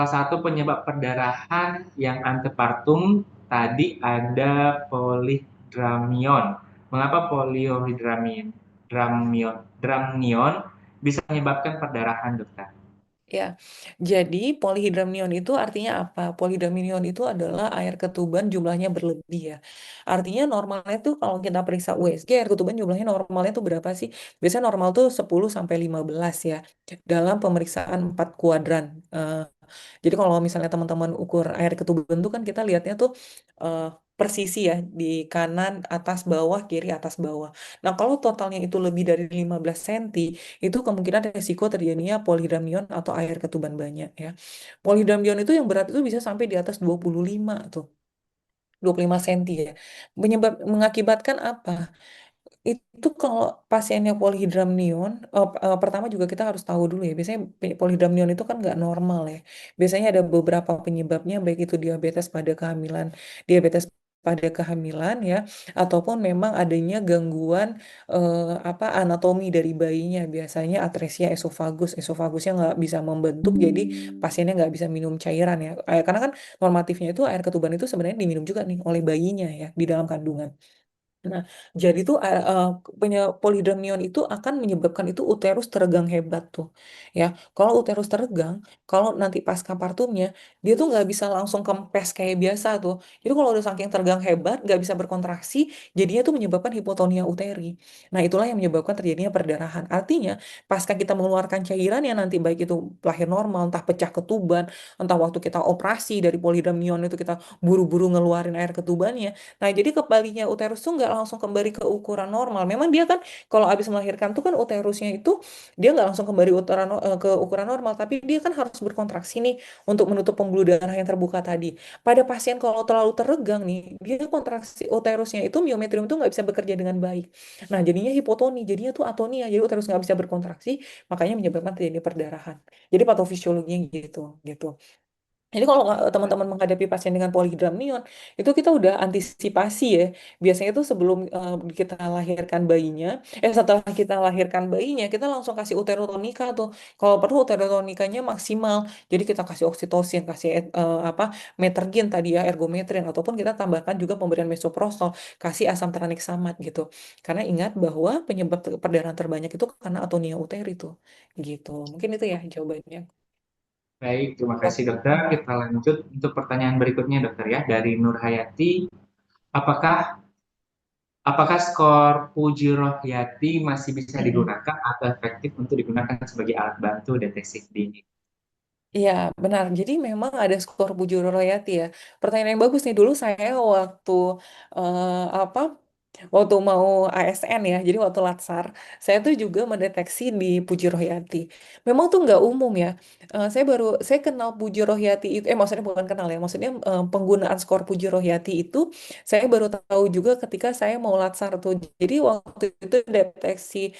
salah satu penyebab perdarahan yang antepartum tadi ada polidramion. Mengapa dramnion bisa menyebabkan perdarahan, dokter? Ya, jadi polihidramnion itu artinya apa? Polihidramnion itu adalah air ketuban jumlahnya berlebih ya. Artinya normalnya tuh kalau kita periksa USG air ketuban jumlahnya normalnya tuh berapa sih? Biasanya normal tuh 10 sampai 15 ya. Dalam pemeriksaan 4 kuadran. Jadi kalau misalnya teman-teman ukur air ketuban tuh kan kita lihatnya tuh eh, persisi ya di kanan, atas, bawah, kiri, atas, bawah. Nah, kalau totalnya itu lebih dari 15 cm, itu kemungkinan resiko terjadinya polidramnion atau air ketuban banyak ya. Polidramnion itu yang berat itu bisa sampai di atas 25 tuh. 25 cm ya. Mengakibatkan apa? Itu kalau pasiennya polihidramnion, pertama juga kita harus tahu dulu ya, biasanya polihidramnion itu kan nggak normal ya. Biasanya ada beberapa penyebabnya, baik itu diabetes pada kehamilan ya, ataupun memang adanya gangguan anatomi dari bayinya, biasanya atresia esofagus, esofagusnya nggak bisa membentuk, jadi pasiennya nggak bisa minum cairan ya. Karena kan normatifnya itu air ketuban itu sebenarnya diminum juga nih oleh bayinya ya di dalam kandungan. Nah, jadi tuh polidramnion itu akan menyebabkan itu uterus teregang hebat tuh, ya. Kalau uterus teregang, kalau nanti pasca partumnya, dia tuh nggak bisa langsung kempes kayak biasa tuh. Jadi kalau udah saking teregang hebat, nggak bisa berkontraksi, jadinya tuh menyebabkan hipotonia uteri. Nah, itulah yang menyebabkan terjadinya perdarahan. Artinya, pasca kita mengeluarkan cairan yang nanti baik itu lahir normal, entah pecah ketuban, entah waktu kita operasi dari polidramnion itu kita buru-buru ngeluarin air ketubannya. Nah, jadi kembalinya uterus tuh nggak langsung kembali ke ukuran normal. Memang dia kan kalau habis melahirkan tuh kan uterusnya itu dia nggak langsung kembali ke ukuran normal, tapi dia kan harus berkontraksi nih untuk menutup pembuluh darah yang terbuka tadi. Pada pasien kalau terlalu teregang nih, dia kontraksi uterusnya itu miometrium itu nggak bisa bekerja dengan baik. Nah, jadinya hipotoni, jadinya tuh atonia, jadi uterus nggak bisa berkontraksi, makanya menyebabkan terjadi perdarahan. Jadi patofisiologinya gitu, gitu. Jadi kalau teman-teman menghadapi pasien dengan polihidramnion, itu kita udah antisipasi ya. Biasanya tuh sebelum kita lahirkan bayinya, setelah kita lahirkan bayinya, kita langsung kasih uterotonika tuh. Kalau perlu uterotonikanya maksimal. Jadi kita kasih oksitosin, kasih metergin tadi ya, ergometrin, ataupun kita tambahkan juga pemberian misoprostol, kasih asam tranexamat gitu. Karena ingat bahwa penyebab perdarahan terbanyak itu karena atonia uteri tuh. Gitu. Mungkin itu ya jawabannya. Baik, terima kasih dokter. Kita lanjut untuk pertanyaan berikutnya dokter ya dari Nur Hayati. Apakah apakah skor Puji Rohayati masih bisa Mm-mm. digunakan atau efektif untuk digunakan sebagai alat bantu deteksi dini? Iya, benar. Jadi memang ada skor Pujoro Royati ya. Pertanyaan yang bagus nih. Dulu saya waktu eh, apa? Waktu mau ASN ya, jadi waktu Latsar, saya tuh juga mendeteksi di Puji Rohyati. Memang tuh nggak umum ya. Saya kenal Puji Rohyati itu, maksudnya bukan kenal ya, maksudnya penggunaan skor Puji Rohyati itu saya baru tahu juga ketika saya mau Latsar tuh. Jadi waktu itu deteksi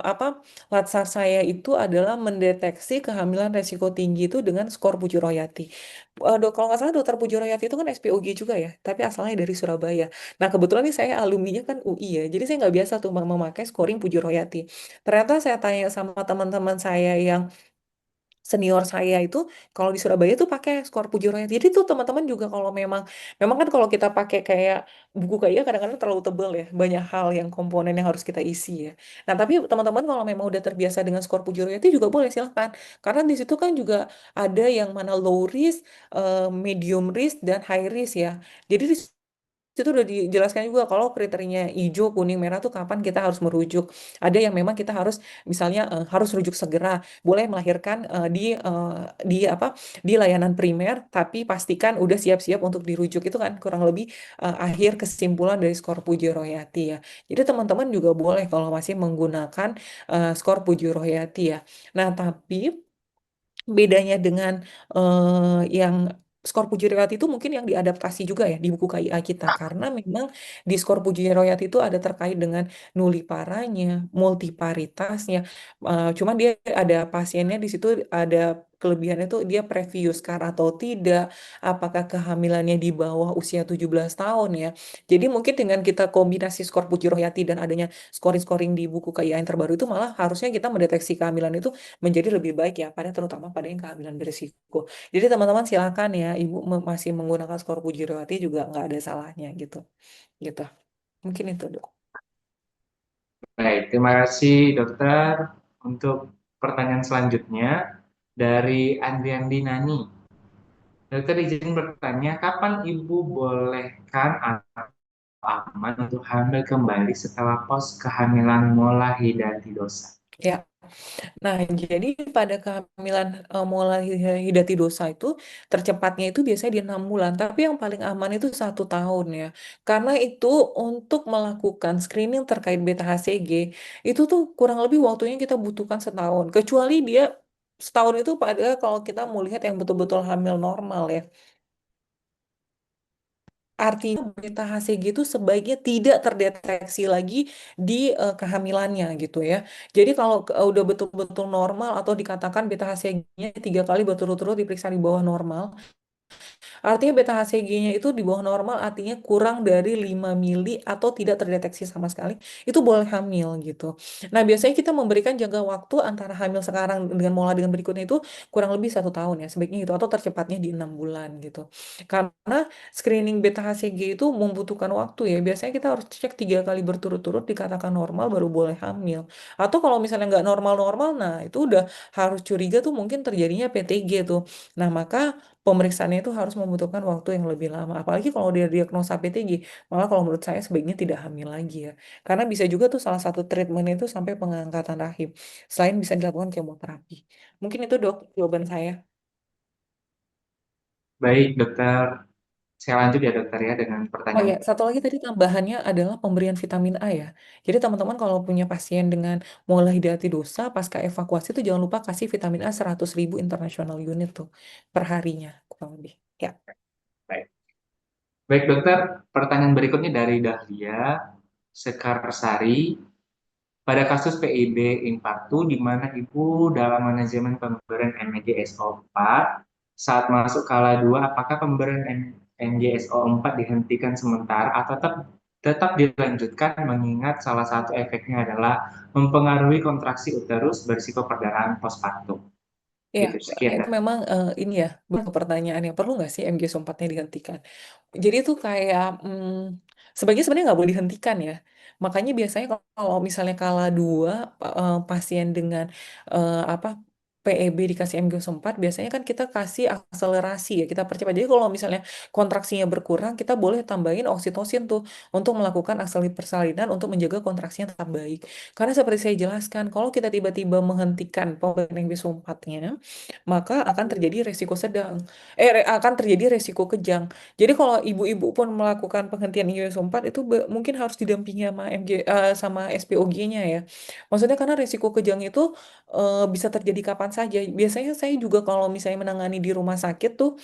apa Latsar saya itu adalah mendeteksi kehamilan resiko tinggi itu dengan skor Puji Rohyati. Kalau nggak salah dokter Puji Rohyati itu kan SPOG juga ya, tapi asalnya dari Surabaya. Nah, kebetulan nih saya alumninya kan UI ya, jadi saya nggak biasa tuh memakai scoring Puji Royati. Ternyata saya tanya sama teman-teman saya yang senior saya itu, kalau di Surabaya tuh pakai skor Puji Royati. Jadi tuh teman-teman juga kalau memang, memang kan kalau kita pakai kayak buku kayak kadang-kadang terlalu tebal ya, banyak hal yang komponen yang harus kita isi ya. Nah, tapi teman-teman kalau memang udah terbiasa dengan skor Puji Royati juga boleh silahkan. Karena di situ kan juga ada yang mana low risk, medium risk, dan high risk ya. Jadi di itu udah dijelaskan juga kalau kriterianya hijau, kuning, merah tuh kapan kita harus merujuk. Ada yang memang kita harus misalnya harus rujuk segera, boleh melahirkan di apa di layanan primer, tapi pastikan udah siap-siap untuk dirujuk. Itu kan kurang lebih akhir kesimpulan dari skor Puji Royati ya. Jadi teman-teman juga boleh kalau masih menggunakan skor Puji Royati ya. Nah, tapi bedanya dengan yang skor Puji Royati itu mungkin yang diadaptasi juga ya di buku KIA kita, karena memang di skor Puji Royati itu ada terkait dengan nulliparanya, multiparitasnya. Cuman dia ada pasiennya di situ ada kelebihan itu dia previous scar atau tidak, apakah kehamilannya di bawah usia 17 tahun ya. Jadi mungkin dengan kita kombinasi skor Puji Rohayati dan adanya scoring-scoring di buku KIAN terbaru itu malah harusnya kita mendeteksi kehamilan itu menjadi lebih baik ya, terutama pada yang kehamilan berisiko. Jadi teman-teman silakan ya, Ibu masih menggunakan skor Puji Rohayati juga nggak ada salahnya gitu. Gitu. Mungkin itu, Dok. Baik, terima kasih dokter. Untuk pertanyaan selanjutnya dari Andriandi Nani. Dokter izin bertanya, kapan ibu bolehkan atau aman untuk hamil kembali setelah pos kehamilan molahidatidosa? Ya. Nah, jadi pada kehamilan mulai hidatidosa itu tercepatnya itu biasanya di 6 bulan, tapi yang paling aman itu 1 tahun ya. Karena itu untuk melakukan screening terkait beta HCG itu tuh kurang lebih waktunya kita butuhkan setahun. Kecuali dia setahun itu pada kalau kita mau lihat yang betul-betul hamil normal ya. Artinya beta HCG itu sebaiknya tidak terdeteksi lagi di kehamilannya gitu ya. Jadi kalau udah betul-betul normal atau dikatakan beta HCG-nya 3 kali berturut-turut diperiksa di bawah normal, artinya beta HCG-nya itu di bawah normal, artinya kurang dari 5 mili atau tidak terdeteksi sama sekali, itu boleh hamil gitu. Nah, biasanya kita memberikan jangka waktu antara hamil sekarang dengan mola dengan berikutnya itu kurang lebih 1 tahun ya, sebaiknya itu, atau tercepatnya di 6 bulan gitu. Karena screening beta HCG itu membutuhkan waktu ya, biasanya kita harus cek 3 kali berturut-turut dikatakan normal baru boleh hamil. Atau kalau misalnya nggak normal-normal, nah itu udah harus curiga tuh mungkin terjadinya PTG tuh. Nah, maka pemeriksaannya itu harus membutuhkan waktu yang lebih lama. Apalagi kalau dia diagnosa PTG, malah kalau menurut saya sebaiknya tidak hamil lagi ya. Karena bisa juga tuh salah satu treatment itu sampai pengangkatan rahim. Selain bisa dilakukan kemoterapi. Mungkin itu dok jawaban saya. Baik, dokter. Saya lanjut ya dokter ya dengan Oh pertanyaan. ya, satu lagi tadi tambahannya adalah pemberian vitamin A ya. Jadi teman-teman kalau punya pasien dengan mola hidatidosa pasca evakuasi itu jangan lupa kasih vitamin A 100.000 international unit tuh per harinya kurang lebih. Ya. Baik. Baik dokter, pertanyaan berikutnya dari Dahlia Sekarsari. Pada kasus PIB infarktu di mana ibu dalam manajemen pemberian MGSO4 saat masuk kala 2, apakah pemberian MGSO4 dihentikan sementara atau tetap dilanjutkan mengingat salah satu efeknya adalah mempengaruhi kontraksi uterus berisiko perdarahan postpartum. Ya, Gitu. Sekian. itu memang ini ya, pertanyaannya perlu nggak sih MG4-nya dihentikan? Jadi itu kayak sebenarnya nggak boleh dihentikan ya. Makanya biasanya kalau misalnya kala 2 pasien dengan apa PEB dikasih MG4 biasanya kan kita kasih akselerasi ya, kita percepat. Jadi kalau misalnya kontraksinya berkurang, kita boleh tambahin oksitosin tuh untuk melakukan akselerasi persalinan untuk menjaga kontraksinya tetap baik. Karena seperti saya jelaskan, kalau kita tiba-tiba menghentikan pemberian MG4-nya, maka akan terjadi resiko sedang. Akan terjadi resiko kejang. Jadi kalau ibu-ibu pun melakukan penghentian iOS 4 itu mungkin harus didampingi sama sama SPOG-nya ya. Maksudnya karena resiko kejang itu bisa terjadi kapan saja. Biasanya saya juga kalau misalnya menangani di rumah sakit tuh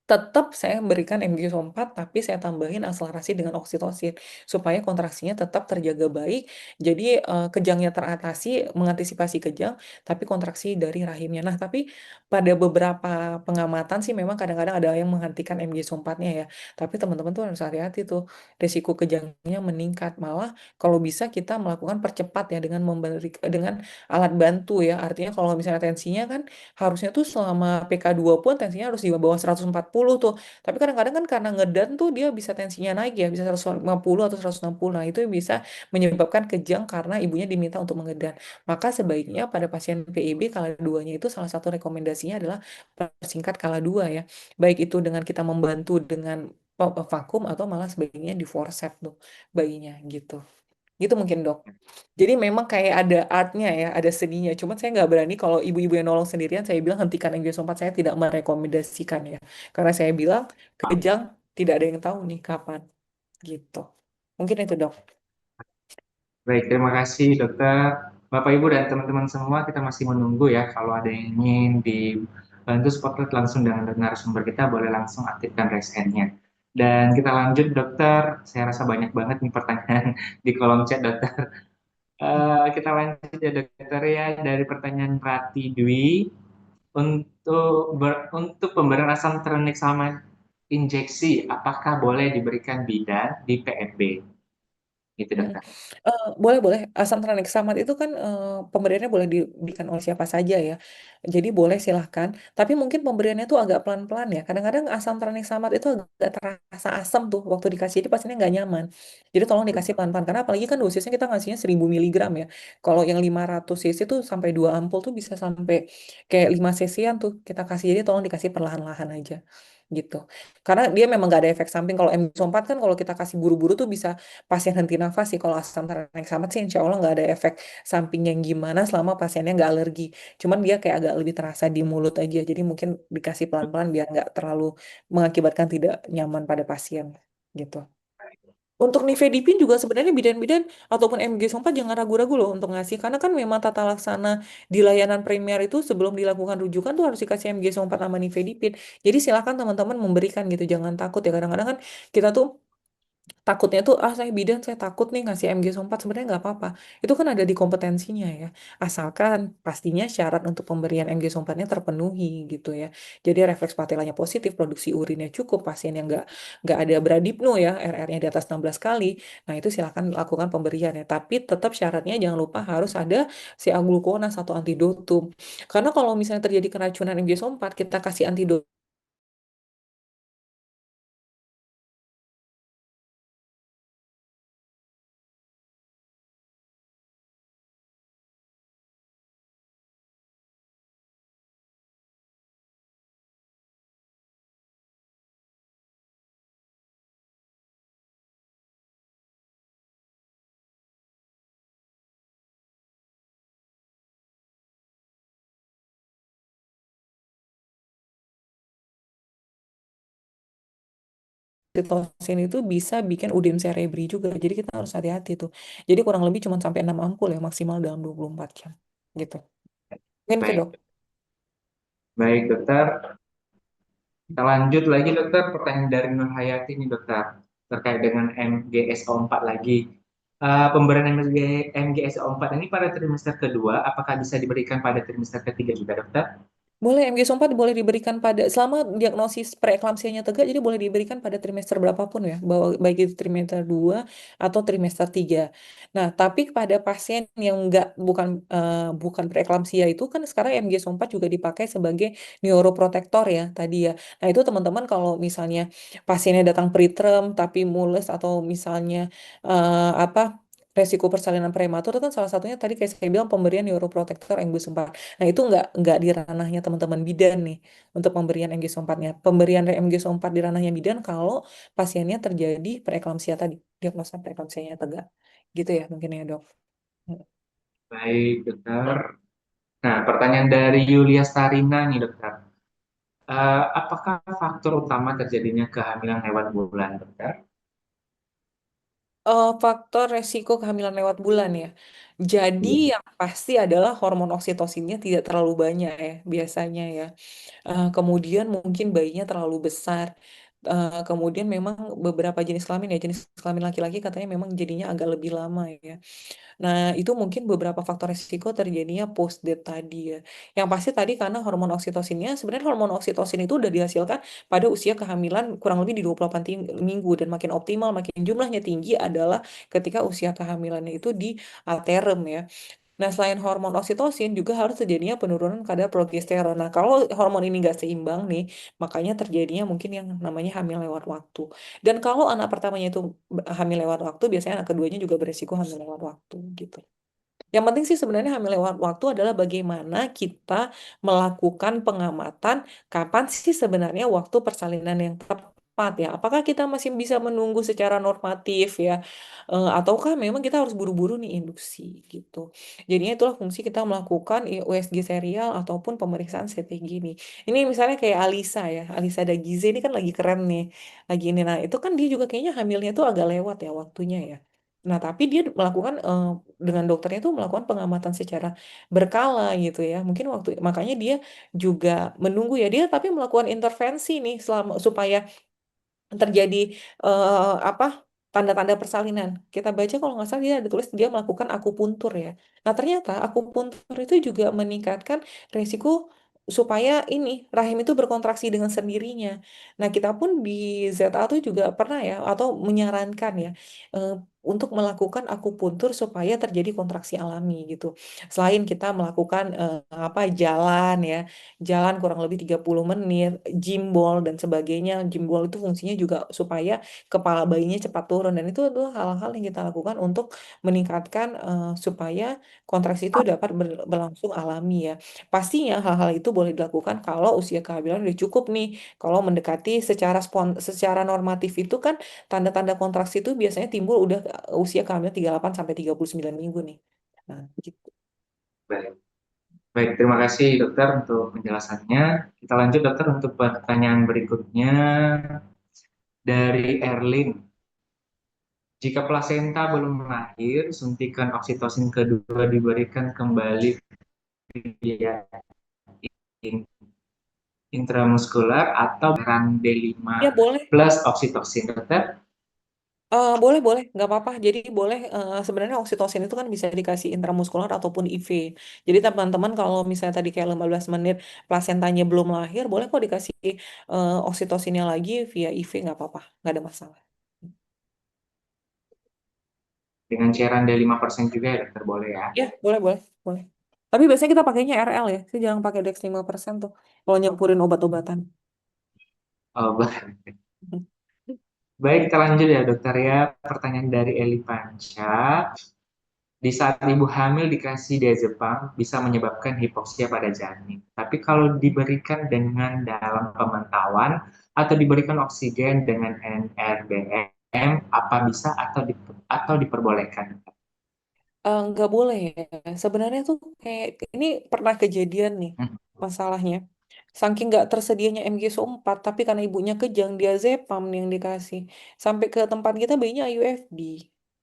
tetap saya berikan MG4 tapi saya tambahin akselerasi dengan oksitosin supaya kontraksinya tetap terjaga baik. Jadi kejangnya teratasi, mengantisipasi kejang, tapi kontraksi dari rahimnya. Nah, tapi pada beberapa pengamatan sih memang kadang-kadang ada yang menghentikan MG4-nya ya. Tapi teman-teman tuh harus hati-hati tuh, risiko kejangnya meningkat. Malah kalau bisa kita melakukan percepat ya dengan dengan alat bantu ya. Artinya kalau misalnya tensinya kan harusnya tuh selama PK2 pun tensinya harus di bawah 140 tuh. Tapi kadang-kadang kan karena ngedan tuh dia bisa tensinya naik ya, bisa 150 atau 160. Nah, itu bisa menyebabkan kejang karena ibunya diminta untuk mengedan. Maka sebaiknya pada pasien PIB kala duanya itu salah satu rekomendasinya adalah persingkat kala 2 ya. Baik itu dengan kita membantu dengan vakum atau malah sebaiknya di forceps tuh bayinya gitu. Gitu mungkin dok. Jadi memang kayak ada artnya ya, ada seninya. Cuman saya nggak berani kalau ibu-ibu yang nolong sendirian, saya bilang hentikan MG4, saya tidak merekomendasikan ya. Karena saya bilang kejang tidak ada yang tahu nih kapan gitu. Mungkin itu dok. Baik, terima kasih dokter. Bapak, Ibu, dan teman-teman semua, kita masih menunggu ya. Kalau ada yang ingin dibantu spotlight langsung dengan narasumber kita, boleh langsung aktifkan raise hand-nya. Dan kita lanjut dokter, saya rasa banyak banget nih pertanyaan di kolom chat dokter. Kita lanjut ya dokter ya, dari pertanyaan Prati Dwi. untuk pemberian asam tranexamen injeksi, apakah boleh diberikan bidan di PMB? Gitu, Mhm. dokter. Boleh boleh, asam tranexamat itu kan, pemberiannya boleh diberikan oleh siapa saja ya. Jadi boleh silahkan, tapi mungkin pemberiannya tuh agak pelan-pelan ya. Kadang-kadang asam tranexamat itu agak terasa asam tuh waktu dikasih, jadi pasiennya nggak nyaman. Jadi tolong dikasih pelan-pelan, karena apalagi kan dosisnya kita ngasihnya 1000 miligram ya. Kalau yang 500 cc tuh sampai 2 ampul tuh bisa sampai kayak 5 cc-an tuh kita kasih, jadi tolong dikasih perlahan-lahan aja gitu. Karena dia memang nggak ada efek samping. Kalau MD4 kan kalau kita kasih buru-buru tuh bisa pasien henti nafas sih. Kalau asam tranexamat sih insya Allah nggak ada efek samping yang gimana selama pasiennya nggak alergi. Cuman dia kayak agak lebih terasa di mulut aja. Jadi mungkin dikasih pelan-pelan biar nggak terlalu mengakibatkan tidak nyaman pada pasien gitu. Untuk nifedipin juga sebenarnya bidan-bidan ataupun MG4 jangan ragu-ragu loh untuk ngasih. Karena kan memang tata laksana di layanan primer itu sebelum dilakukan rujukan tuh harus dikasih MG4 sama nifedipin. Jadi silakan teman-teman memberikan gitu. Jangan takut ya. Kadang-kadang kan kita tuh takutnya tuh, ah saya bidan, saya takut nih ngasih MG4. Sebenarnya nggak apa-apa. Itu kan ada di kompetensinya ya. Asalkan pastinya syarat untuk pemberian MG4-nya terpenuhi gitu ya. Jadi refleks patelanya positif, produksi urinnya cukup, pasien yang nggak ada bradipno ya, RR-nya di atas 16 kali. Nah itu silakan lakukan pemberian ya. Tapi tetap syaratnya jangan lupa harus ada si aglukonas atau antidotum. Karena kalau misalnya terjadi keracunan MG4, kita kasih antidotum oksitosin itu bisa bikin udem cerebri juga. Jadi kita harus hati-hati tuh. Jadi kurang lebih cuma sampai 6 ampul ya maksimal dalam 24 jam. Gitu. Mungkin itu dok. Baik, baik dokter. Kita lanjut lagi dokter, pertanyaan dari Nur Hayati nih dokter, terkait dengan MGSO4 lagi. Pemberian MGSO4 ini pada trimester kedua, apakah bisa diberikan pada trimester ketiga juga dokter? Boleh MG4 boleh diberikan pada selama diagnosis preeklamsianya tegak, jadi boleh diberikan pada trimester berapapun ya, bahwa baik itu trimester 2 atau trimester 3. Nah, tapi pada pasien yang bukan preeklamsia itu kan sekarang MG4 juga dipakai sebagai neuroprotektor ya tadi ya. Nah, itu teman-teman kalau misalnya pasiennya datang preterm tapi mules atau misalnya apa resiko persalinan prematur itu kan salah satunya tadi kayak saya bilang pemberian neuroprotektor MG4. Nah, itu nggak di ranahnya teman-teman bidan nih untuk pemberian MG4-nya. Pemberian MG4 di ranahnya bidan kalau pasiennya terjadi preeklamsia tadi, diagnosa preeklamsianya tegak. Gitu ya mungkin ya, Dok. Hmm. Baik dokter. Nah, pertanyaan dari Yulia Starina nih dokter. Apakah faktor utama terjadinya kehamilan lewat bulan dokter? Faktor resiko kehamilan lewat bulan ya. Jadi Iya. yang pasti adalah hormon oksitosinnya tidak terlalu banyak ya biasanya ya. Kemudian mungkin bayinya terlalu besar. Kemudian memang beberapa jenis kelamin ya, jenis kelamin laki-laki katanya memang jadinya agak lebih lama ya. Nah, itu mungkin beberapa faktor risiko terjadinya post date tadi ya. Yang pasti tadi karena hormon oksitosinnya, sebenarnya hormon oksitosin itu udah dihasilkan pada usia kehamilan kurang lebih di 28 minggu dan makin optimal, makin jumlahnya tinggi adalah ketika usia kehamilannya itu di aterem ya. Nah, selain hormon oksitosin juga harus terjadinya penurunan kadar progesteron. Nah, kalau hormon ini nggak seimbang nih, makanya terjadinya mungkin yang namanya hamil lewat waktu. Dan kalau anak pertamanya itu hamil lewat waktu, biasanya anak keduanya juga beresiko hamil lewat waktu gitu. Yang penting sih sebenarnya hamil lewat waktu adalah bagaimana kita melakukan pengamatan kapan sih sebenarnya waktu persalinan yang tepat ya. Apakah kita masih bisa menunggu secara normatif ya, ataukah memang kita harus buru-buru nih induksi gitu. Jadinya itulah fungsi kita melakukan USG serial ataupun pemeriksaan CTG nih. Ini misalnya kayak Alisa ya, Alisa Dagize ini kan lagi keren nih, lagi ini. Nah itu kan dia juga kayaknya hamilnya tuh agak lewat ya waktunya ya. Nah, tapi dia melakukan dengan dokternya itu melakukan pengamatan secara berkala gitu ya. Mungkin waktu makanya dia juga menunggu ya dia tapi melakukan intervensi nih selama supaya terjadi apa tanda-tanda persalinan. Kita baca kalau nggak salah dia ada tulis dia melakukan akupuntur ya. Nah, ternyata akupuntur itu juga meningkatkan resiko supaya ini rahim itu berkontraksi dengan sendirinya. Nah, kita pun di ZA tuh juga pernah ya atau menyarankan ya eh, untuk melakukan akupuntur supaya terjadi kontraksi alami gitu. Selain kita melakukan apa jalan ya, jalan kurang lebih 30 menit, gym ball dan sebagainya. Gym ball itu fungsinya juga supaya kepala bayinya cepat turun dan itu adalah hal-hal yang kita lakukan untuk meningkatkan supaya kontraksi itu dapat berlangsung alami ya. Pastinya hal-hal itu boleh dilakukan kalau usia kehamilan udah cukup nih. Kalau mendekati secara normatif itu kan tanda-tanda kontraksi itu biasanya timbul udah usia kehamilan 38 sampai 39 minggu nih. Nah, gitu. Baik. Baik, terima kasih dokter untuk penjelasannya. Kita lanjut dokter untuk pertanyaan berikutnya dari Erlin. Jika plasenta belum lahir, suntikan oksitosin kedua diberikan kembali via intramuskular atau cairan D5 Ya boleh. plus oksitosin dokter. Boleh, boleh, nggak apa-apa. Jadi boleh, sebenarnya oksitosin itu kan bisa dikasih intramuskular ataupun IV. Jadi teman-teman kalau misalnya tadi kayak 15 menit plasentanya belum lahir, boleh kok dikasih oksitosinnya lagi via IV, nggak apa-apa, nggak ada masalah. Dengan cairan D5% juga ya dokter, boleh ya. Ya, boleh, boleh, boleh. Tapi biasanya kita pakainya RL ya, sih jangan pakai Dex 5% tuh kalau nyampurin obat-obatan. Oh, baik. Baik, kita lanjut ya dokter ya. Pertanyaan dari Eli Panca. Di saat ibu hamil dikasih diazepam bisa menyebabkan hipoksia pada janin. Tapi kalau diberikan dengan dalam pemantauan atau diberikan oksigen dengan NRBM, apa bisa atau diperbolehkan? Nggak boleh ya. Sebenarnya tuh kayak ini pernah kejadian nih Hmm, masalahnya. Saking nggak tersedianya MG4, tapi karena ibunya kejang, dia Zepam nih yang dikasih. Sampai ke tempat kita bayinya IUFD.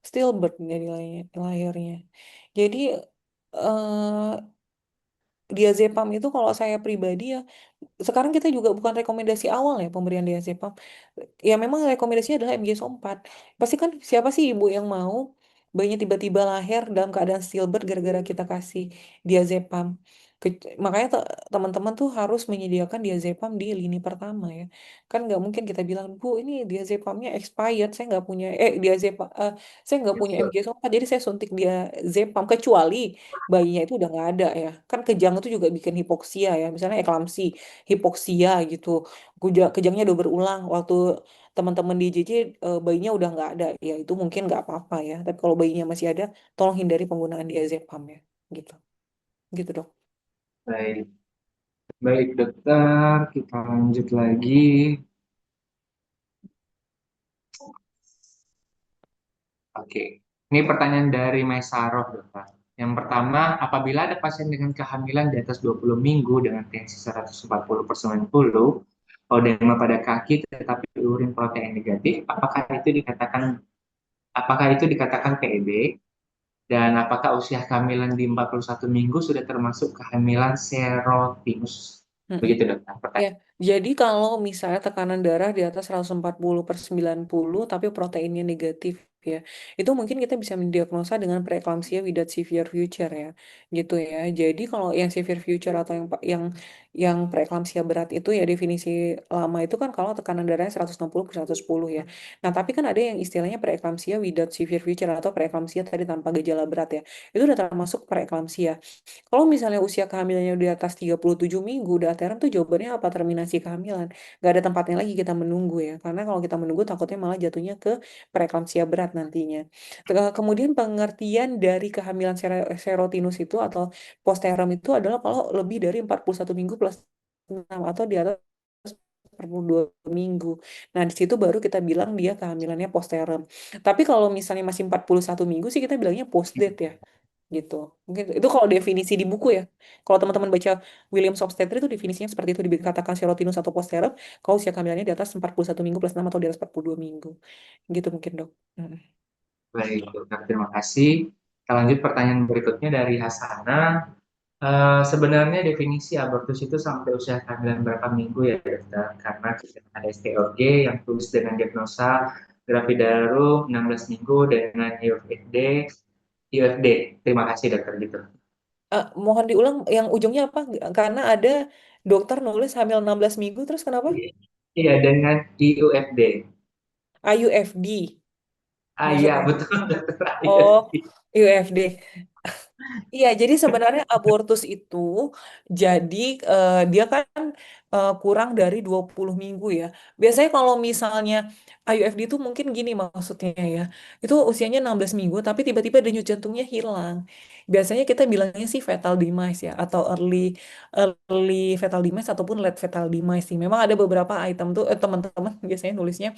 Stillbirth jadi lahirnya. Jadi diazepam itu kalau saya pribadi ya sekarang kita juga bukan rekomendasi awal ya pemberian diazepam. Ya memang rekomendasinya adalah MG4. Pasti kan siapa sih ibu yang mau bayinya tiba-tiba lahir dalam keadaan stillbirth gara-gara kita kasih diazepam. Makanya teman-teman tuh harus menyediakan diazepam di lini pertama ya. Kan nggak mungkin kita bilang, Bu, ini diazepamnya expired, saya nggak punya, diazepam, saya nggak punya MG4, jadi saya suntik diazepam, kecuali bayinya itu udah nggak ada ya. Kan kejang itu juga bikin hipoksia ya, misalnya eklamsi, hipoksia gitu. Kejangnya udah berulang waktu teman-teman di JJ bayinya udah nggak ada ya itu mungkin nggak apa-apa ya. Tapi kalau bayinya masih ada, tolong hindari penggunaan diazepam ya. Gitu. Gitu dok. baik, baik dokter, kita lanjut lagi. Oke, ini pertanyaan dari Maisaroh, dokter. Yang pertama, apabila ada pasien dengan kehamilan di atas 20 minggu dengan tensi 140/90, odema pada kaki tetapi urin protein negatif, apakah itu dikatakan PEB? Dan apakah usia kehamilan di 41 minggu sudah termasuk kehamilan serotinus? Mm-mm. Begitu, dokter. Ya, Pertanyaan. jadi kalau misalnya tekanan darah di atas 140/90 tapi proteinnya negatif ya, itu mungkin kita bisa mendiagnosa dengan preeklamsia without severe future ya, gitu ya. Jadi kalau yang severe future atau yang preeklamsia berat itu ya definisi lama itu kan kalau tekanan darahnya 160/110 ya. Nah, tapi kan ada yang istilahnya preeklamsia without severe future atau preeklamsia tadi tanpa gejala berat ya. Itu udah termasuk preeklamsia. Kalau misalnya usia kehamilannya di atas 37 minggu, udah term tuh jawabannya apa? Terminasi kehamilan. Gak ada tempatnya lagi kita menunggu ya. Karena kalau kita menunggu takutnya malah jatuhnya ke preeklamsia berat nantinya. Kemudian pengertian dari kehamilan serotinus itu atau posterum itu adalah kalau lebih dari 41 minggu plus 6 atau di atas 42 minggu. Nah, di situ baru kita bilang dia kehamilannya posterum. Tapi kalau misalnya masih 41 minggu sih kita bilangnya post date ya gitu. Mungkin itu kalau definisi di buku ya. Kalau teman-teman baca William Obstetric itu definisinya seperti itu dikatakan serotinus atau posterum kalau usia kehamilannya di atas 41 minggu plus 6 atau di atas 42 minggu. Gitu mungkin, Dok. Mm. Baik, dokter. Terima kasih. Kita lanjut pertanyaan berikutnya dari Hasana. Sebenarnya definisi abortus itu sampai usia kehamilan berapa minggu ya dokter? Karena kita ada STOG yang tulis dengan diagnosa Gravidarum 16 minggu dengan IUFD. IUFD. Terima kasih dokter gitu. Mohon diulang yang ujungnya apa? Karena ada dokter nulis hamil 16 minggu, terus kenapa? Iya, dengan IUFD. IUFD Iya, maksudnya. betul, dokter Oh, IUFD. IUFD. Iya, jadi sebenarnya abortus itu jadi dia kan kurang dari 20 minggu ya. Biasanya kalau misalnya IUFD itu mungkin gini maksudnya ya. Itu usianya 16 minggu tapi tiba-tiba denyut jantungnya hilang. Biasanya kita bilangnya sih fetal demise ya atau early fetal demise ataupun late fetal demise sih. Memang ada beberapa item tuh teman-teman biasanya nulisnya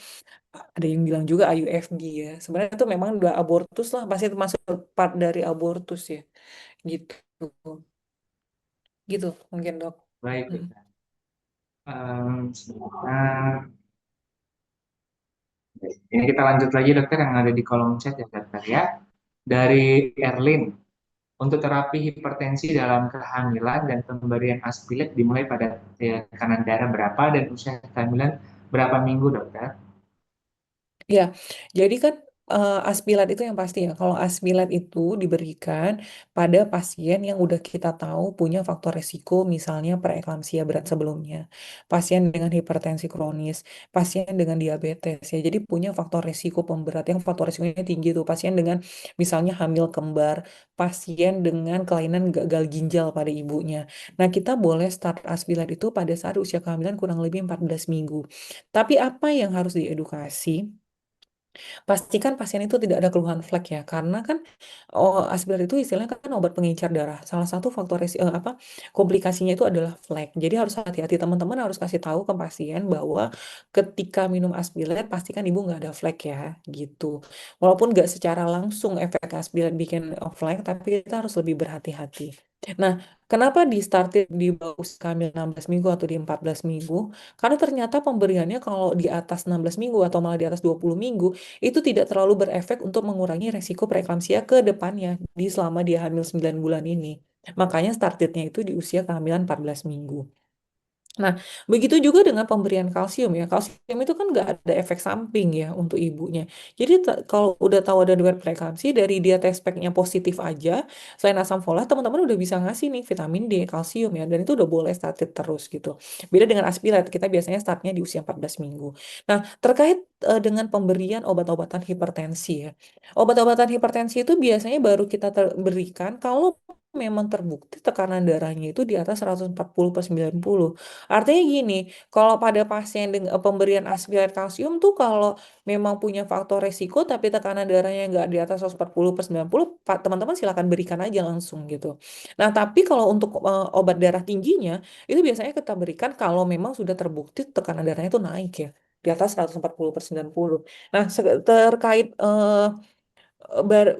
ada yang bilang juga IUFD ya. Sebenarnya itu memang udah abortus lah, pasti termasuk part dari abortus ya. Gitu. Gitu mungkin dok. Baik, Mm. dokter. Sebentar. Ini kita lanjut lagi dokter yang ada di kolom chat ya dokter ya. Dari Erlin, untuk terapi hipertensi dalam kehamilan dan pemberian aspilet dimulai pada tekanan darah berapa dan usia kehamilan berapa minggu dokter? Ya, jadi kan aspilat itu yang pasti ya. Kalau aspilat itu diberikan pada pasien yang udah kita tahu punya faktor resiko, misalnya preeklamsia berat sebelumnya, pasien dengan hipertensi kronis, pasien dengan diabetes ya. Jadi punya faktor resiko pemberat yang faktor resikonya tinggi tuh. Pasien dengan misalnya hamil kembar, pasien dengan kelainan gagal ginjal pada ibunya. Nah, kita boleh start aspilat itu pada saat usia kehamilan kurang lebih 14 minggu. Tapi apa yang harus diedukasi? Pastikan pasien itu tidak ada keluhan flek ya, karena kan aspirin itu istilahnya kan obat pengencer darah. Salah satu faktor apa komplikasinya itu adalah flek. Jadi harus hati-hati teman-teman harus kasih tahu ke pasien bahwa ketika minum aspirin pastikan ibu nggak ada flek ya, gitu. Walaupun nggak secara langsung efek aspirin bikin flek, tapi kita harus lebih berhati-hati. Nah, kenapa di started di bawah usia kehamilan 16 minggu atau di 14 minggu? Karena ternyata pemberiannya kalau di atas 16 minggu atau malah di atas 20 minggu itu tidak terlalu berefek untuk mengurangi resiko preeklamsia ke depannya di selama dia hamil 9 bulan ini. Makanya startnya itu di usia kehamilan 14 minggu. Nah, begitu juga dengan pemberian kalsium ya. Kalsium itu kan nggak ada efek samping ya untuk ibunya. Jadi kalau udah tahu ada riwayat preeklamsi dari dia tes speknya positif aja, selain asam folat, teman-teman udah bisa ngasih nih vitamin D, kalsium ya, dan itu udah boleh started terus gitu. Beda dengan aspirat, kita biasanya startnya di usia 14 minggu. Nah, terkait dengan pemberian obat-obatan hipertensi ya. Obat-obatan hipertensi itu biasanya baru kita berikan kalau memang terbukti tekanan darahnya itu di atas 140/90. Artinya gini, kalau pada pasien dengan pemberian aspirat kalsium tuh kalau memang punya faktor resiko tapi tekanan darahnya nggak di atas 140/90, teman-teman silakan berikan aja langsung gitu. Nah, tapi kalau untuk obat darah tingginya, itu biasanya kita berikan kalau memang sudah terbukti tekanan darahnya itu naik ya, di atas 140/90. Nah, terkait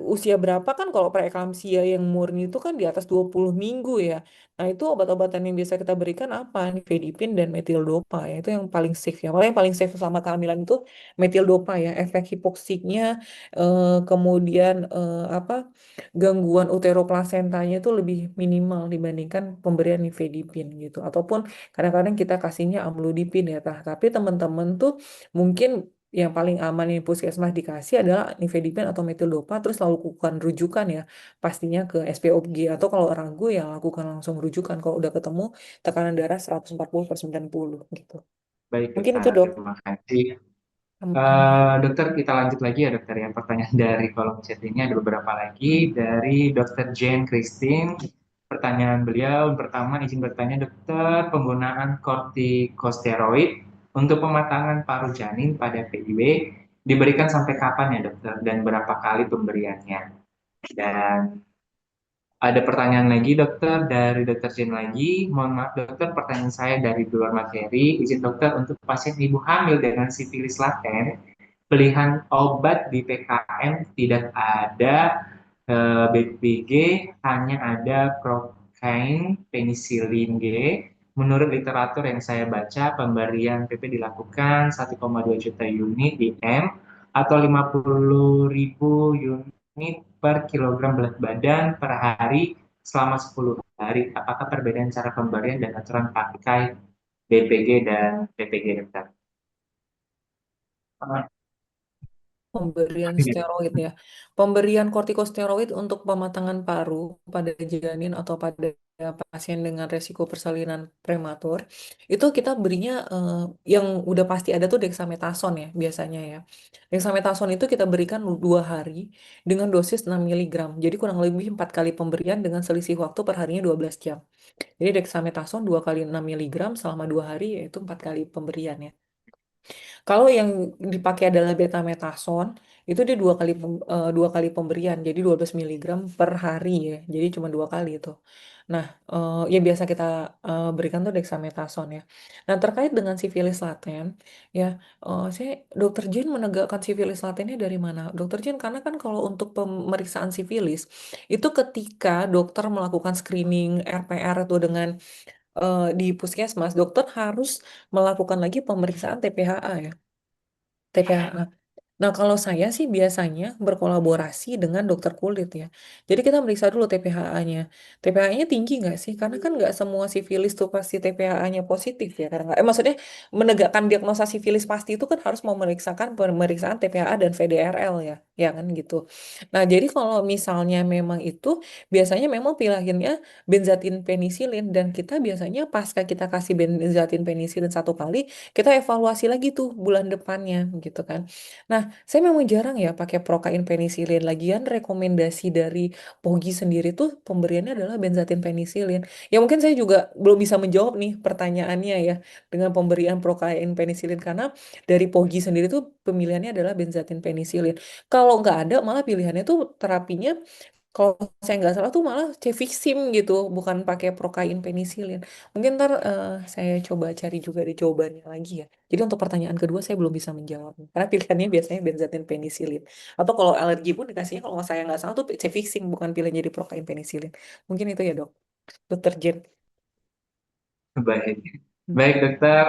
usia berapa kan kalau preeklamsia yang murni itu kan di atas 20 minggu ya. Nah, itu obat-obatan yang biasa kita berikan apa? Nifedipin dan metildopa ya. Itu yang paling safe ya. Malah yang paling safe selama kehamilan itu metildopa ya. Efek hipoksiknya kemudian apa? Gangguan uteroplasentanya itu lebih minimal dibandingkan pemberian nifedipin gitu. Ataupun kadang-kadang kita kasihnya amlodipin ya. Tapi teman-teman tuh mungkin yang paling aman yang puskesmas dikasih adalah nifedipin atau metildopa terus lakukan rujukan ya pastinya ke SPOG atau kalau ragu ya lakukan langsung rujukan kalau udah ketemu tekanan darah 140/90 gitu. Baik Mungkin dokter, itu dok. terima kasih. Sama-sama. Dokter, kita lanjut lagi ya dokter ya. Pertanyaan dari kolom chat ini ada beberapa lagi dari dokter Jane Christine. Pertanyaan beliau pertama izin bertanya dokter, penggunaan kortikosteroid untuk pematangan paru janin pada PIW diberikan sampai kapan ya dokter dan berapa kali pemberiannya? Dan ada pertanyaan lagi dokter dari dokter Jane lagi. Mohon maaf dokter, pertanyaan saya dari luar materi. Izin dokter untuk pasien ibu hamil dengan sifilis laten, pilihan obat di PKM tidak ada BPG, hanya ada Procaine, penisilin G. Menurut literatur yang saya baca, pemberian PP dilakukan 1,2 juta unit di M atau 50.000 unit per kilogram berat badan per hari selama 10 hari. Apakah perbedaan cara pemberian dan aturan pakai BPG dan PPG dokter? pemberian steroid ya. Pemberian kortikosteroid untuk pematangan paru pada janin atau pada pasien dengan resiko persalinan prematur, itu kita berinya yang udah pasti ada tuh dexamethasone ya biasanya ya. Dexamethasone itu kita berikan 2 hari dengan dosis 6 miligram. Jadi kurang lebih 4 kali pemberian dengan selisih waktu per harinya 12 jam. Jadi dexamethasone 2 kali 6 miligram selama 2 hari yaitu 4 kali pemberian ya. Kalau yang dipakai adalah betamethasone, itu dia 2 kali pemberian, jadi 12 miligram per hari ya. Jadi cuma 2 kali itu. Nah, yang biasa kita berikan tuh dexamethasone ya. Nah, terkait dengan sifilis laten, ya, Dokter Jen menegakkan sifilis latennya dari mana? Dokter Jen, karena kan kalau untuk pemeriksaan sifilis, itu ketika dokter melakukan screening RPR itu dengan di puskesmas, dokter harus melakukan lagi pemeriksaan TPHA ya. TPHA. Nah, kalau saya sih biasanya berkolaborasi dengan dokter kulit ya. Jadi kita meriksa dulu TPHA-nya. TPHA-nya tinggi nggak sih? Karena kan nggak semua sifilis tuh pasti TPHA-nya positif ya. Karena nggak, maksudnya menegakkan diagnosa sifilis pasti itu kan harus memeriksakan pemeriksaan TPHA dan VDRL ya. Ya kan gitu. Nah, jadi kalau misalnya memang itu, biasanya memang pilihannya benzatin penisilin. Dan kita biasanya pasca kita kasih benzatin penisilin 1 kali, kita evaluasi lagi tuh bulan depannya gitu kan. Nah, saya memang jarang ya pakai prokain penisilin. Lagian rekomendasi dari POGI sendiri tuh pemberiannya adalah benzatin penisilin. Ya mungkin saya juga belum bisa menjawab nih pertanyaannya ya dengan pemberian prokain penisilin karena dari POGI sendiri tuh pemilihannya adalah benzatin penisilin. Kalau nggak ada malah pilihannya tuh terapinya kalau saya nggak salah tuh malah cefixim gitu, bukan pakai prokain penisilin. Mungkin ntar saya coba cari juga di jawabannya lagi ya. Jadi untuk pertanyaan kedua saya belum bisa menjawab. Karena pilihannya biasanya benzatin penisilin. Atau kalau alergi pun dikasihnya kalau saya nggak salah tuh cefixim, bukan pilihan jadi prokain penisilin. Mungkin itu ya dok. Dokter Jen. Baik. Hmm. Baik, dokter.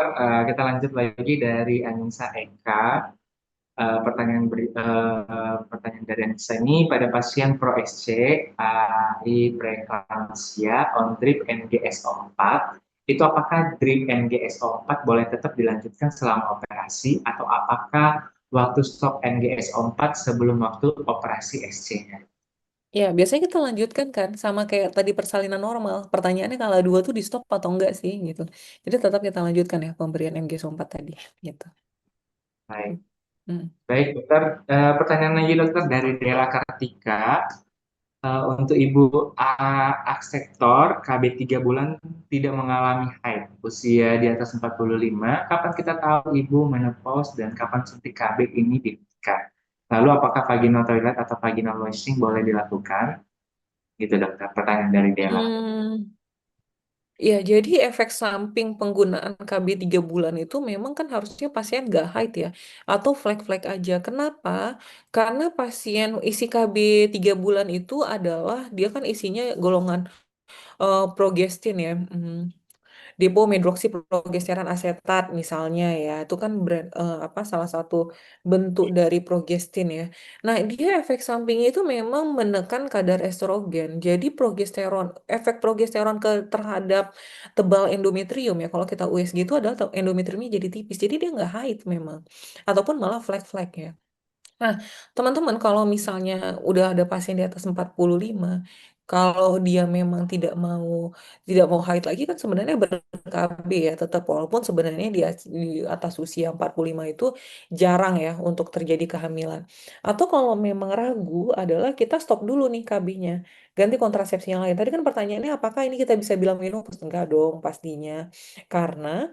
Kita lanjut lagi dari Anissa Eka. Pertanyaan dari Anissa ini pada pasien pro-SC, AI preeclampsia on drip NGSO4, itu apakah drip NGSO4 boleh tetap dilanjutkan selama operasi atau apakah waktu stop NGSO4 sebelum waktu operasi SC-nya? Ya, biasanya kita lanjutkan kan sama kayak tadi persalinan normal. Pertanyaannya kalau dua tuh di stop atau enggak sih gitu. Jadi tetap kita lanjutkan ya pemberian MG4 tadi gitu. Baik. Hmm. Baik, dokter. Pertanyaan lagi, dokter, dari Dela Kartika. Untuk Ibu Aksektor KB 3 bulan tidak mengalami haid, usia di atas 45, kapan kita tahu Ibu menopause dan kapan suntik KB ini dihentikan? Lalu apakah vaginal toilet atau vaginal washing boleh dilakukan? Gitu dokter, pertanyaan dari Dela. Hmm. Ya, jadi efek samping penggunaan KB 3 bulan itu memang kan harusnya pasien nggak haid ya, atau flek-flek aja. Kenapa? Karena pasien isi KB 3 bulan itu adalah, dia kan isinya golongan progestin ya. Depo medroksiprogesteran asetat misalnya ya, itu kan apa salah satu bentuk dari progestin ya. Nah, dia efek sampingnya itu memang menekan kadar estrogen. Jadi progesteron, efek progesteron terhadap tebal endometrium ya. Kalau kita USG itu adalah endometriumnya jadi tipis. Jadi dia nggak haid memang. Ataupun malah flek-flek ya. Nah, teman-teman, kalau misalnya udah ada pasien di atas 45, kalau dia memang tidak mau haid lagi kan sebenarnya ber-KB ya tetap, walaupun sebenarnya di atas usia 45 itu jarang ya untuk terjadi kehamilan. Atau kalau memang ragu adalah kita stop dulu nih KB-nya. Ganti kontrasepsi yang lain. Tadi kan pertanyaannya apakah ini kita bisa bilang menopause? Enggak dong pastinya. Karena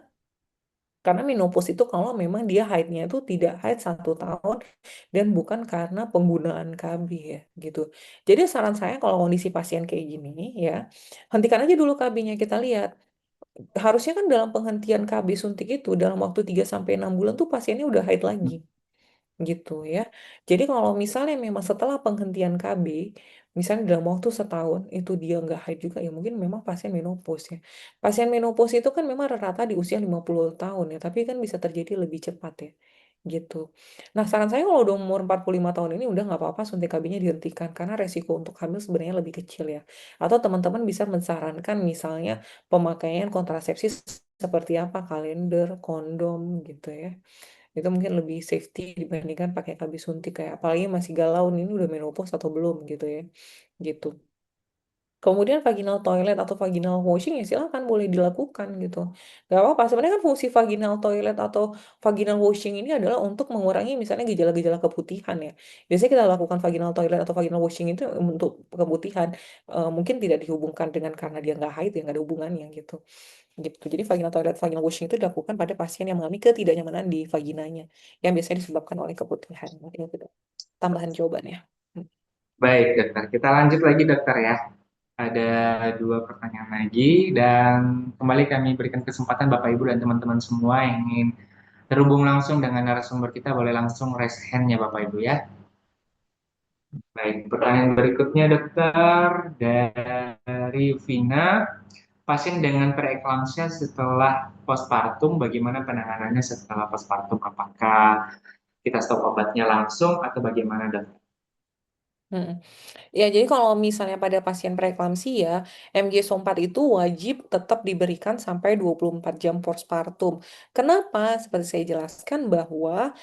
karena menopause itu kalau memang dia haidnya itu tidak haid 1 tahun dan bukan karena penggunaan KB ya gitu. Jadi saran saya kalau kondisi pasien kayak gini ya, hentikan aja dulu KB-nya, kita lihat. Harusnya kan dalam penghentian KB suntik itu dalam waktu 3 sampai 6 bulan tuh pasiennya udah haid lagi gitu ya. Jadi kalau misalnya memang setelah penghentian KB, misalnya dalam waktu setahun itu dia nggak haid juga, ya mungkin memang pasien menopause ya. Pasien menopause itu kan memang rata-rata di usia 50 tahun ya, tapi kan bisa terjadi lebih cepat ya. Gitu. Nah, saran saya kalau udah umur 45 tahun ini udah nggak apa-apa suntik KB-nya dihentikan karena resiko untuk hamil sebenarnya lebih kecil ya. Atau teman-teman bisa mensarankan misalnya pemakaian kontrasepsi seperti apa, kalender, kondom gitu ya. Itu mungkin lebih safety dibandingkan pakai KB suntik kayak apalagi masih galau nih, ini udah menopause atau belum gitu ya. Gitu. Kemudian vaginal toilet atau vaginal washing ya silakan boleh dilakukan gitu. Gak apa-apa. Sebenarnya kan fungsi vaginal toilet atau vaginal washing ini adalah untuk mengurangi misalnya gejala-gejala keputihan ya. Biasanya kita lakukan vaginal toilet atau vaginal washing itu untuk keputihan. Mungkin tidak dihubungkan dengan karena dia nggak haid ya nggak ada hubungannya gitu. Gitu. Jadi vaginal toilet, vaginal washing itu dilakukan pada pasien yang mengalami ketidaknyamanan di vaginanya yang biasanya disebabkan oleh keputihan. Mungkin itu tambahan jawabannya. Hmm. Baik, dokter. Kita lanjut lagi, dokter ya. Ada dua pertanyaan lagi dan kembali kami berikan kesempatan Bapak Ibu dan teman-teman semua yang ingin terhubung langsung dengan narasumber kita boleh langsung raise hand-nya Bapak Ibu ya. Baik, pertanyaan berikutnya dokter dari Vina. Pasien dengan preeklamsia setelah postpartum, bagaimana penanganannya setelah postpartum? Apakah kita stop obatnya langsung atau bagaimana dokter? Hmm. Ya, jadi kalau misalnya pada pasien preeklamsia, MG-SO4 itu wajib tetap diberikan sampai 24 jam postpartum. Kenapa? Seperti saya jelaskan bahwa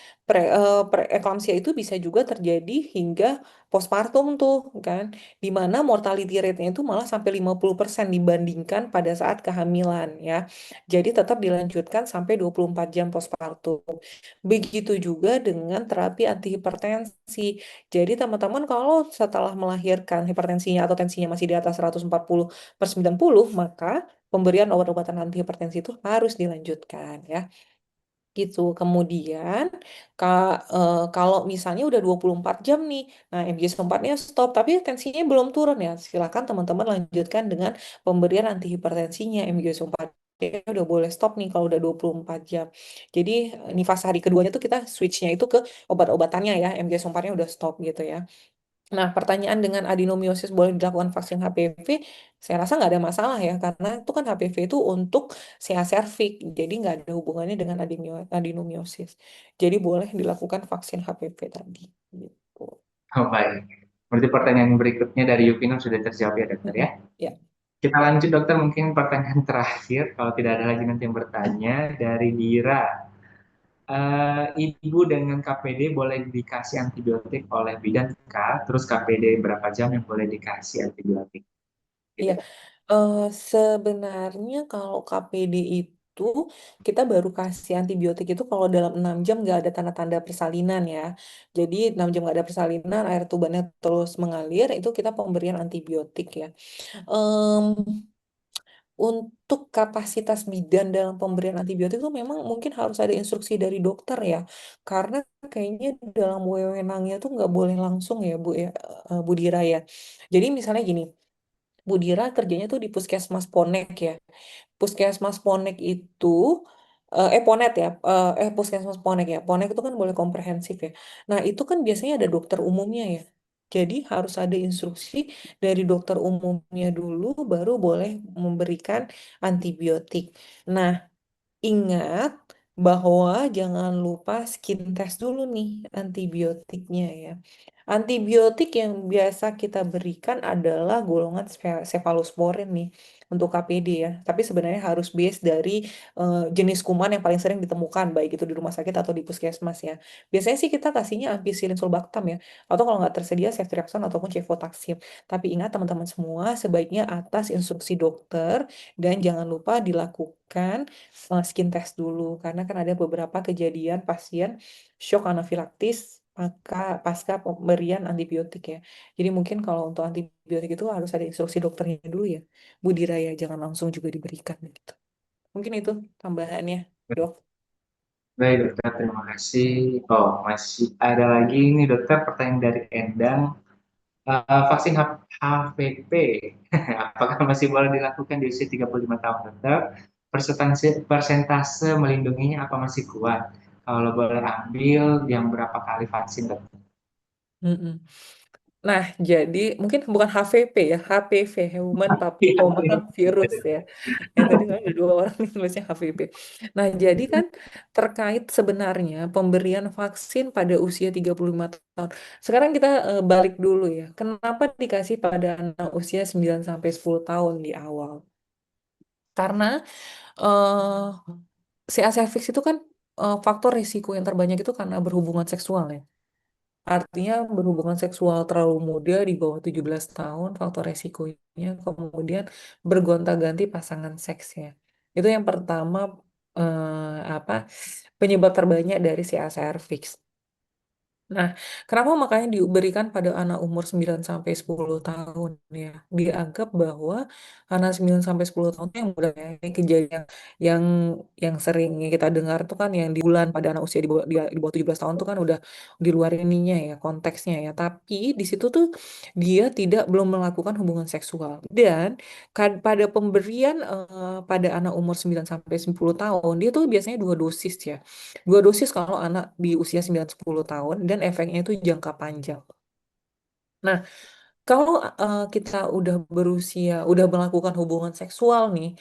preeklamsia itu bisa juga terjadi hingga postpartum tuh kan, di mana mortality rate-nya itu malah sampai 50% dibandingkan pada saat kehamilan ya. Jadi tetap dilanjutkan sampai 24 jam postpartum. Begitu juga dengan terapi antihipertensi. Jadi teman-teman kalau setelah melahirkan hipertensinya atau tensinya masih di atas 140/90, maka pemberian obat-obatan antihipertensi itu harus dilanjutkan ya. Gitu. Kemudian kalau misalnya udah 24 jam nih, nah MG-4-nya stop, tapi tensinya belum turun ya. Silakan teman-teman lanjutkan dengan pemberian antihipertensinya. MG-4 udah boleh stop nih kalau udah 24 jam. Jadi ini fase hari keduanya tuh kita switchnya itu ke obat-obatannya ya. MG-4-nya udah stop gitu ya. Nah, pertanyaan dengan adenomiosis boleh dilakukan vaksin HPV, saya rasa nggak ada masalah ya, karena itu kan HPV itu untuk CA cervix, jadi nggak ada hubungannya dengan adenomiosis. Jadi boleh dilakukan vaksin HPV tadi. Gitu. Oh, baik. Berarti pertanyaan berikutnya dari Yupino sudah terjawab ya dokter ya. Mm-mm. Ya, Kita lanjut dokter, mungkin pertanyaan terakhir. Kalau tidak ada lagi nanti yang bertanya dari Dira. Ibu dengan KPD boleh dikasih antibiotik oleh bidan kah? Terus KPD berapa jam yang boleh dikasih antibiotik? Gitu. iya. Sebenarnya kalau KPD itu kita baru kasih antibiotik itu kalau dalam 6 jam nggak ada tanda-tanda persalinan ya. Jadi 6 jam nggak ada persalinan, air tubannya terus mengalir, itu kita pemberian antibiotik ya. Em, untuk kapasitas bidan dalam pemberian antibiotik itu memang mungkin harus ada instruksi dari dokter ya. Karena kayaknya dalam wewenangnya tuh nggak boleh langsung ya Bu ya, Bu Dira ya. Jadi misalnya gini, Bu Dira kerjanya tuh di Puskesmas Ponek ya. Puskesmas Ponek itu Ponet ya, Puskesmas Ponek ya. Ponek itu kan boleh komprehensif ya. Nah, itu kan biasanya ada dokter umumnya ya. Jadi harus ada instruksi dari dokter umumnya dulu baru boleh memberikan antibiotik. Nah, ingat bahwa jangan lupa skin test dulu nih antibiotiknya ya. Antibiotik yang biasa kita berikan adalah golongan cephalosporin nih untuk KPD ya. Tapi sebenarnya harus base dari jenis kuman yang paling sering ditemukan baik itu di rumah sakit atau di puskesmas ya. Biasanya sih kita kasihnya ampicillin sulbactam ya. Atau kalau nggak tersedia ceftriaxone ataupun cefotaxime. Tapi ingat teman-teman semua sebaiknya atas instruksi dokter dan jangan lupa dilakukan skin test dulu karena kan ada beberapa kejadian pasien shock anafilaktis pasca pemberian antibiotik ya. Jadi mungkin kalau untuk antibiotik itu harus ada instruksi dokternya dulu ya. Bu Dira ya, jangan langsung juga diberikan gitu. Mungkin itu tambahannya, Dok. Baik dokter, terima kasih. Oh, masih ada lagi ini dokter pertanyaan dari Endang. Vaksin HPV, apakah masih boleh dilakukan di usia 35 tahun dokter? Persentase melindunginya apa masih kuat? Kalau boleh ambil yang berapa kali vaksin dokter? Mm-mm. Nah, jadi mungkin bukan HVP ya, HPV, Human Papilloma Virus ya. Yang tadi kan ada dua orang nih nulisnya HPV. Nah, jadi kan terkait sebenarnya pemberian vaksin pada usia 35 tahun. Sekarang kita balik dulu ya. Kenapa dikasih pada anak usia 9 sampai 10 tahun di awal? Karena CA cervix itu kan faktor risiko yang terbanyak itu karena berhubungan seksual ya. Artinya berhubungan seksual terlalu muda di bawah 17 tahun, faktor resikonya kemudian bergonta-ganti pasangan seksnya. Itu yang pertama, apa, penyebab terbanyak dari CA cervix. Nah, kenapa makanya diberikan pada anak umur 9 sampai 10 tahun ya? Dianggap bahwa anak 9 sampai 10 tahun itu yang muda ya. Ini kejadian yang yang sering kita dengar tuh kan yang di bulan pada anak usia di bawah 17 tahun tuh kan udah di luar ininya ya, konteksnya ya. Tapi di situ tuh dia belum melakukan hubungan seksual. Dan pada pemberian pada anak umur 9 sampai 10 tahun, dia tuh biasanya 2 dosis ya. 2 dosis kalau anak di usia 9 10 tahun dan efeknya itu jangka panjang. Nah, kalau kita udah melakukan hubungan seksual nih,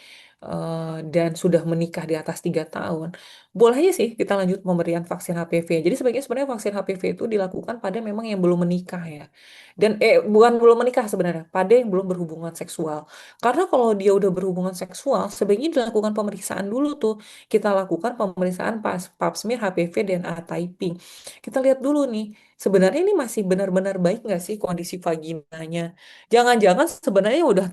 dan sudah menikah di atas 3 tahun, boleh aja sih kita lanjut pemberian vaksin HPV. Jadi sebenarnya vaksin HPV itu dilakukan pada memang yang belum menikah ya. Dan bukan belum menikah sebenarnya, pada yang belum berhubungan seksual. Karena kalau dia udah berhubungan seksual, sebaiknya dilakukan pemeriksaan dulu tuh. Kita lakukan pemeriksaan pas pap smear HPV dan A typing. Kita lihat dulu nih, sebenarnya ini masih benar-benar baik nggak sih kondisi vaginanya? Jangan-jangan sebenarnya udah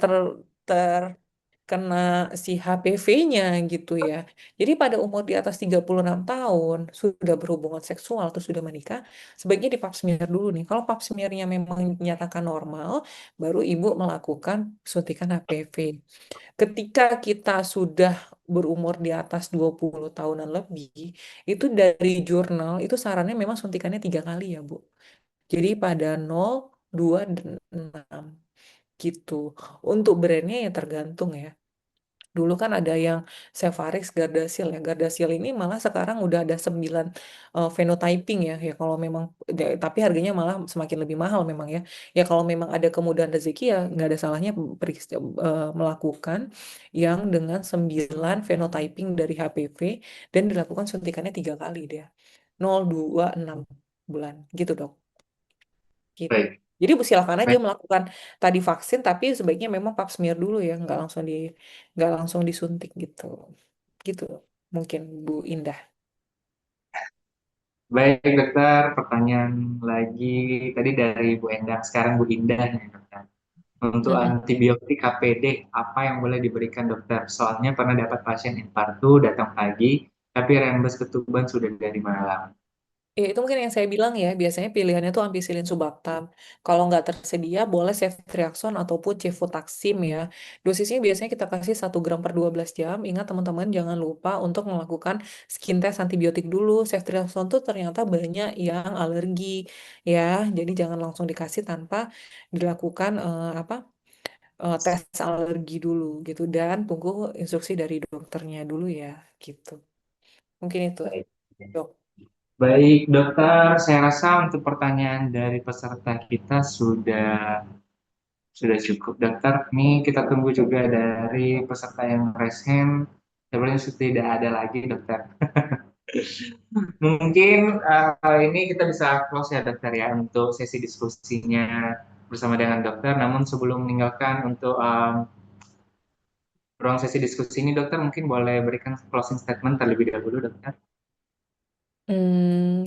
terkena si HPV-nya gitu ya. Jadi pada umur di atas 36 tahun sudah berhubungan seksual atau sudah menikah, sebaiknya di pap smear dulu nih. Kalau pap smearnya memang dinyatakan normal, baru ibu melakukan suntikan HPV. Ketika kita sudah berumur di atas 20 tahunan lebih, itu dari jurnal itu sarannya memang suntikannya 3 kali ya, Bu. Jadi pada 0, 2, dan 6 gitu. Untuk brandnya ya tergantung ya. Dulu kan ada yang Cevarix, Gardasil ya. Gardasil ini malah sekarang udah ada 9 phenotyping ya. Ya kalau memang tapi harganya malah semakin lebih mahal memang ya. Ya kalau memang ada kemudahan rezeki ya nggak ada salahnya melakukan yang dengan 9 phenotyping dari HPV dan dilakukan suntikannya 3 kali dia. 0, 2, 6 bulan gitu dok. Gitu. Baik, Jadi silakan aja baik, melakukan tadi vaksin, tapi sebaiknya memang pap smear dulu ya, nggak langsung disuntik gitu. Gitu mungkin Bu Indah. baik dokter. Pertanyaan lagi tadi dari Bu Endang, sekarang Bu Indah nih dokter. Untuk Mm-mm. antibiotik HPD, apa yang boleh diberikan dokter? Soalnya pernah dapat pasien infartu datang pagi, tapi rembes ketuban sudah dari malam. Ya, itu mungkin yang saya bilang ya, biasanya pilihannya tuh ampicillin subactam. Kalau nggak tersedia, boleh ceftriaxone ataupun cefotaxime ya. Dosisnya biasanya kita kasih 1 gram per 12 jam. Ingat teman-teman, jangan lupa untuk melakukan skin test antibiotik dulu. Ceftriaxone tuh ternyata banyak yang alergi ya, jadi jangan langsung dikasih tanpa dilakukan tes alergi dulu gitu. Dan tunggu instruksi dari dokternya dulu ya, gitu. Mungkin itu, Baik. dok. Baik, dokter, saya rasa untuk pertanyaan dari peserta kita sudah cukup, dokter. Ini kita tunggu juga dari peserta yang raise hand. Sebenarnya sudah tidak ada lagi, dokter. Mungkin ini kita bisa close ya, dokter ya, untuk sesi diskusinya bersama dengan dokter. Namun sebelum meninggalkan untuk ruang sesi diskusi ini, dokter mungkin boleh berikan closing statement terlebih dahulu, dokter.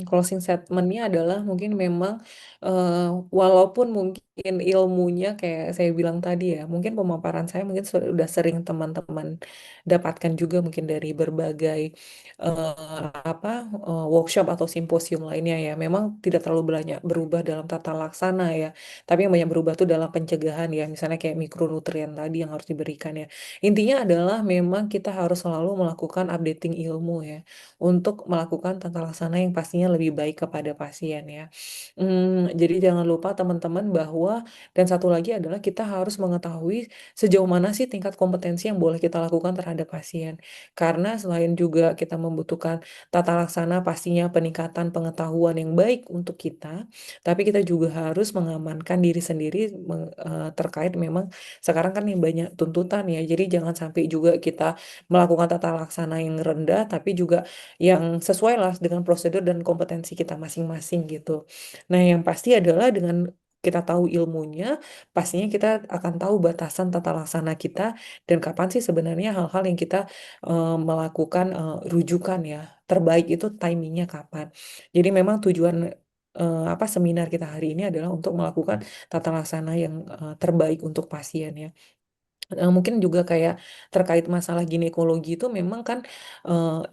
Closing statementnya adalah mungkin memang eh, walaupun mungkin ilmunya kayak saya bilang tadi ya, mungkin pemaparan saya mungkin sudah sering teman-teman dapatkan juga mungkin dari berbagai apa workshop atau simposium lainnya ya. Memang tidak terlalu banyak berubah dalam tata laksana ya, tapi yang banyak berubah tuh dalam pencegahan ya, misalnya kayak mikronutrien tadi yang harus diberikan ya. Intinya adalah memang kita harus selalu melakukan updating ilmu ya untuk melakukan tata laksana yang pastinya lebih baik kepada pasien ya. Jadi jangan lupa teman-teman bahwa dan satu lagi adalah kita harus mengetahui sejauh mana sih tingkat kompetensi yang boleh kita lakukan terhadap pasien. Karena selain juga kita membutuhkan tata laksana pastinya peningkatan pengetahuan yang baik untuk kita, tapi kita juga harus mengamankan diri sendiri terkait memang sekarang kan yang banyak tuntutan ya. Jadi jangan sampai juga kita melakukan tata laksana yang rendah tapi juga yang sesuai lah dengan prosedur dan kompetensi kita masing-masing gitu. Nah, yang pasti adalah dengan kita tahu ilmunya, pastinya kita akan tahu batasan tata laksana kita dan kapan sih sebenarnya hal-hal yang kita melakukan rujukan ya. terbaik itu timingnya kapan. Jadi memang tujuan apa seminar kita hari ini adalah untuk melakukan tata laksana yang terbaik untuk pasien ya. Mungkin juga kayak terkait masalah ginekologi itu memang kan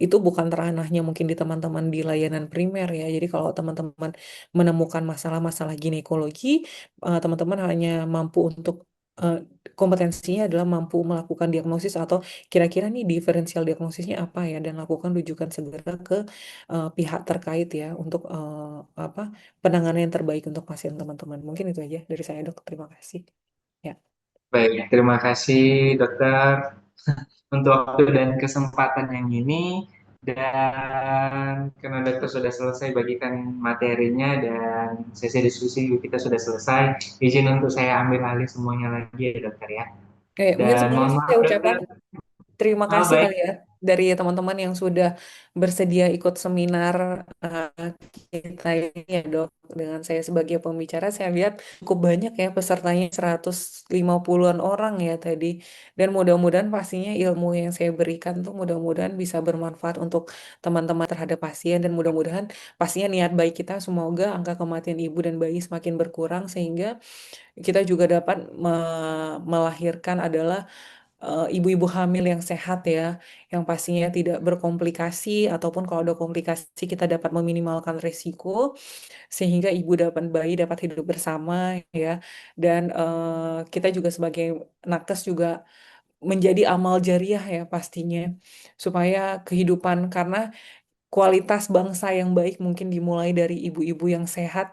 itu bukan ranahnya mungkin di teman-teman di layanan primer ya. Jadi kalau teman-teman menemukan masalah-masalah ginekologi, teman-teman hanya mampu untuk eh, kompetensinya adalah mampu melakukan diagnosis atau kira-kira nih diferensial diagnosisnya apa ya dan lakukan rujukan segera ke pihak terkait ya untuk apa penanganan yang terbaik untuk pasien teman-teman. Mungkin itu aja dari saya, Dok. Terima kasih. Ya. Baik, terima kasih dokter untuk waktu dan kesempatan yang ini. Dan karena dokter sudah selesai bagikan materinya dan sesi diskusi kita sudah selesai, izin untuk saya ambil alih semuanya lagi ya dokter ya. Mungkin Dan sebelumnya mohon saya maaf ucapkan dokter. terima Oh, kasih baik, kali ya dari teman-teman yang sudah bersedia ikut seminar eh, kita ini ya dok. Dengan saya sebagai pembicara, saya lihat cukup banyak ya pesertanya 150-an orang ya tadi. Dan mudah-mudahan pastinya ilmu yang saya berikan tuh mudah-mudahan bisa bermanfaat untuk teman-teman terhadap pasien dan mudah-mudahan pastinya niat baik kita semoga angka kematian ibu dan bayi semakin berkurang sehingga kita juga dapat melahirkan adalah ibu-ibu hamil yang sehat ya, yang pastinya tidak berkomplikasi ataupun kalau ada komplikasi kita dapat meminimalkan risiko sehingga ibu dapat bayi dapat hidup bersama ya. Dan kita juga sebagai nakes juga menjadi amal jariah ya pastinya supaya kehidupan karena kualitas bangsa yang baik mungkin dimulai dari ibu-ibu yang sehat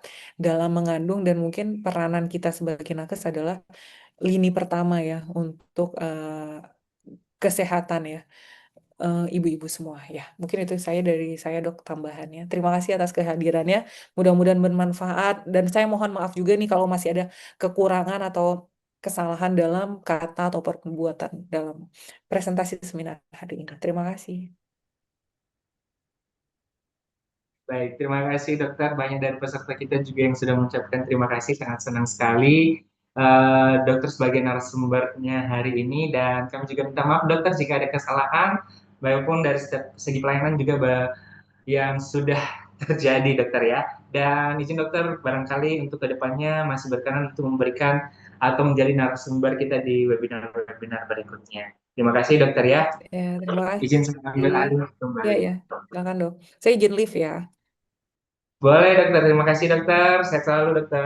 dalam mengandung dan mungkin peranan kita sebagai nakes adalah lini pertama ya untuk kesehatan ya ibu-ibu semua ya. Mungkin itu saya dari saya dok tambahannya. Terima kasih atas kehadirannya. Mudah-mudahan bermanfaat dan saya mohon maaf juga nih kalau masih ada kekurangan atau kesalahan dalam kata atau perbuatan dalam presentasi seminar hari ini. Terima kasih. baik. Terima kasih dokter. Banyak dari peserta kita juga yang sudah mengucapkan terima kasih. Sangat senang sekali dokter sebagai narasumbernya hari ini. Dan kami juga minta maaf dokter jika ada kesalahan, maupun dari segi pelayanan juga yang sudah terjadi dokter ya. Dan izin dokter barangkali untuk kedepannya masih berkenan untuk memberikan atau menjadi narasumber kita di webinar-webinar berikutnya. Terima kasih dokter ya. Ya, terima Izin saya kasih. ambil alih Ya, kembali. ya. Silakan dok. Saya izin live ya. Boleh dokter, terima kasih dokter. Sehat selalu dokter.